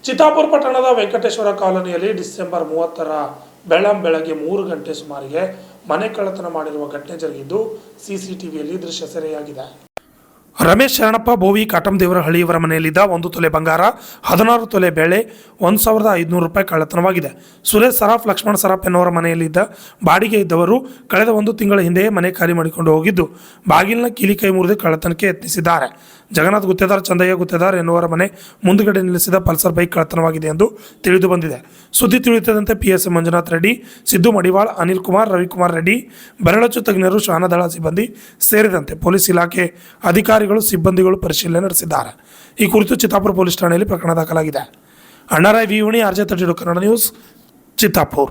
ಚಿತ್ತಾಪುರ ಪಟ್ಟಣದ ವೆಂಕಟೇಶ್ವರ ಕಾಲೋನಿಯಲ್ಲಿ ಡಿಸೆಂಬರ್ 30ರ ಬೆಳಗ್ಗೆ 3 ಗಂಟೆ ಸುಮಾರಿಗೆ ಮನೆ ಕಳ್ಳತನ ಮಾಡಿರುವ ಘಟನೆ ಜರುಗಿದ್ದು ಸಿಸಿಟಿವಿಯಲ್ಲಿ ದೃಶ್ಯ ಸೆರೆಯಾಗಿದೆ. ರಮೇಶ್ ಶರಣಪ್ಪ ಬೋವಿ ಕಾಟಂದೇವರಹಳ್ಳಿಯವರ ಮನೆಯಲ್ಲಿದ್ದ 1 ತೊಲೆ ಬಂಗಾರ, 16 ತೊಲೆ ಬೆಳ್ಳಿ, 1,500 ರೂಪಾಯಿ ಕಳ್ಳತನವಾಗಿದೆ. ಸುರೇಶ್ ಸರಾಫ್, ಲಕ್ಷ್ಮಣ್ ಸರಾಫ್ ಎನ್ನುವರ ಮನೆಯಲ್ಲಿದ್ದ ಬಾಡಿಗೆ ಇದ್ದವರು ಕಳೆದ 1 ತಿಂಗಳ ಹಿಂದೆಯೇ ಮನೆ ಖಾಲಿ ಮಾಡಿಕೊಂಡು ಹೋಗಿದ್ದು ಬಾಗಿಲಿನ ಕೀಲಿ ಕೈ ಮುರಿದು ಕಳ್ಳತನಕ್ಕೆ ಯತ್ನಿಸಿದ್ದಾರೆ. ಜಗನ್ನಾಥ್ ಗುತ್ತೇದಾರ್, ಚಂದಯ್ಯ ಗುತ್ತೇದಾರ್ ಎನ್ನುವರ ಮನೆ ಮುಂದುಗಡೆ ನಿಲ್ಲಿಸಿದ ಪಲ್ಸರ್ ಬೈಕ್ ಕಳ್ಳತನವಾಗಿದೆ ಎಂದು ತಿಳಿದು ಬಂದಿದೆ. ಸುದ್ದಿ ತಿಳಿಯುತ್ತಿದ್ದಂತೆ PSI ಮಂಜುನಾಥ್ ರೆಡ್ಡಿ, ಸಿದ್ದು ಮಡಿವಾಳ್, ಅನಿಲ್ ಕುಮಾರ್, ರವಿಕುಮಾರ್ ರೆಡ್ಡಿ, ಬೆರಳಚ್ಚು ತಜ್ಞರು, ಶ್ವಾನದಳ ಸಿಬ್ಬಂದಿ ಸೇರಿದಂತೆ ಪೊಲೀಸ್ ಇಲಾಖೆ ಅಧಿಕಾರಿಗಳು ಸಿಬ್ಬಂದಿಗಳು ಪರಿಶೀಲನೆ ನಡೆಸಿದ್ದಾರೆ. ಈ ಕುರಿತು ಚಿತ್ತಾಪುರ ಪೊಲೀಸ್ ಠಾಣೆಯಲ್ಲಿ ಪ್ರಕರಣ ದಾಖಲಾಗಿದೆ. Annarai ವಿವಣಿ, RJ32 Kannada news, Chittapur.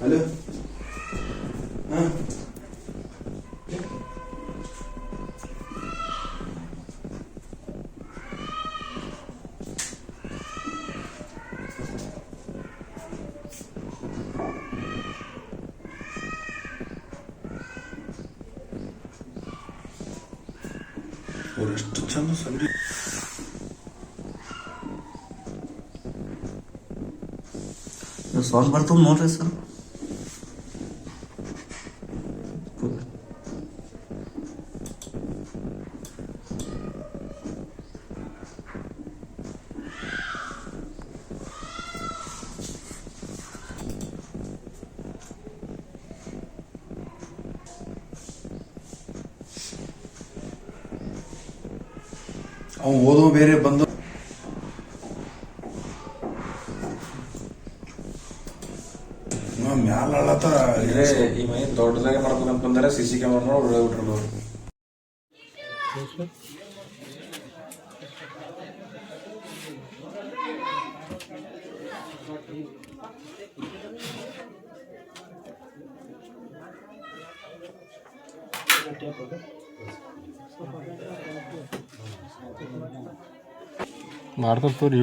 Hello, ಹಾಂ ಎಷ್ಟು ಚಂದ ಸಂಗೀತ. ಸೌಂಡ್ ಬರ್ತದೆ ನೋಡ್ರಿ ಸರ್. ಅವ್ನು ಓದೋ ಬೇರೆ ಬಂದು ಮ್ಯಾಲ ಅಳ್ಳತ್ತಾರ. ಈ ಮೈ ದೊಡ್ಡದಾಗೆ ಮಾಡ್ಬೇಕಂತ ಬಂದರೆ CC ಕ್ಯಾಮ್ರಾ ಹೊಡೆದ್ಬಿಟ್ರಲ್ಲ. ಮಾಡ್ತಾರೆ ತೋರಿ.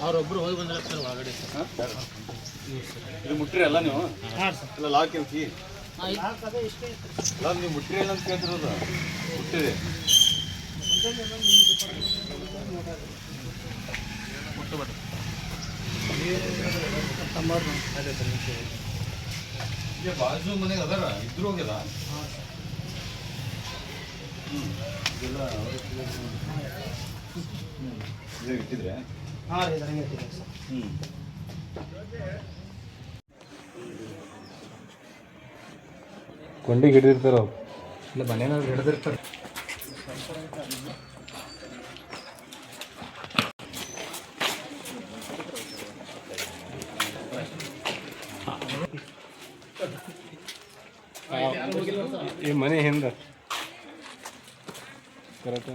ಅವರೊಬ್ರು ಹೋಗಿ ಬಂದ್ರೆ ಸರ್ ಒಳಗಡೆ. ಇದು ಮುಟ್ರಿ ಅಲ್ಲ ನೀವು? ಎಲ್ಲ ಲಾಕ್ ಕಿ ನೀವು ಮುಟ್ರಿ ಇಲ್ಲ ಅಂತ ಕೇಳ್ತಿರೋದು. ಮುಟ್ಟಿದೆ ಬಾಜು ಮನೆಗೆ ಅದಾರ ಇದ್ರು ಹೋಗ್ಯದ. ಇಟ್ಟಿದ್ರೆ ಕೊಂಡಿಗೆ ಹಿಡಿದಿರ್ತಾರ. ಇಲ್ಲ ಮನೇನಾದ್ರು ಹಿಡಿದಿರ್ತಾರೆ. ಈ ಮನೆ ಹಿಂದೆ ಕರೆಕ್ಟ್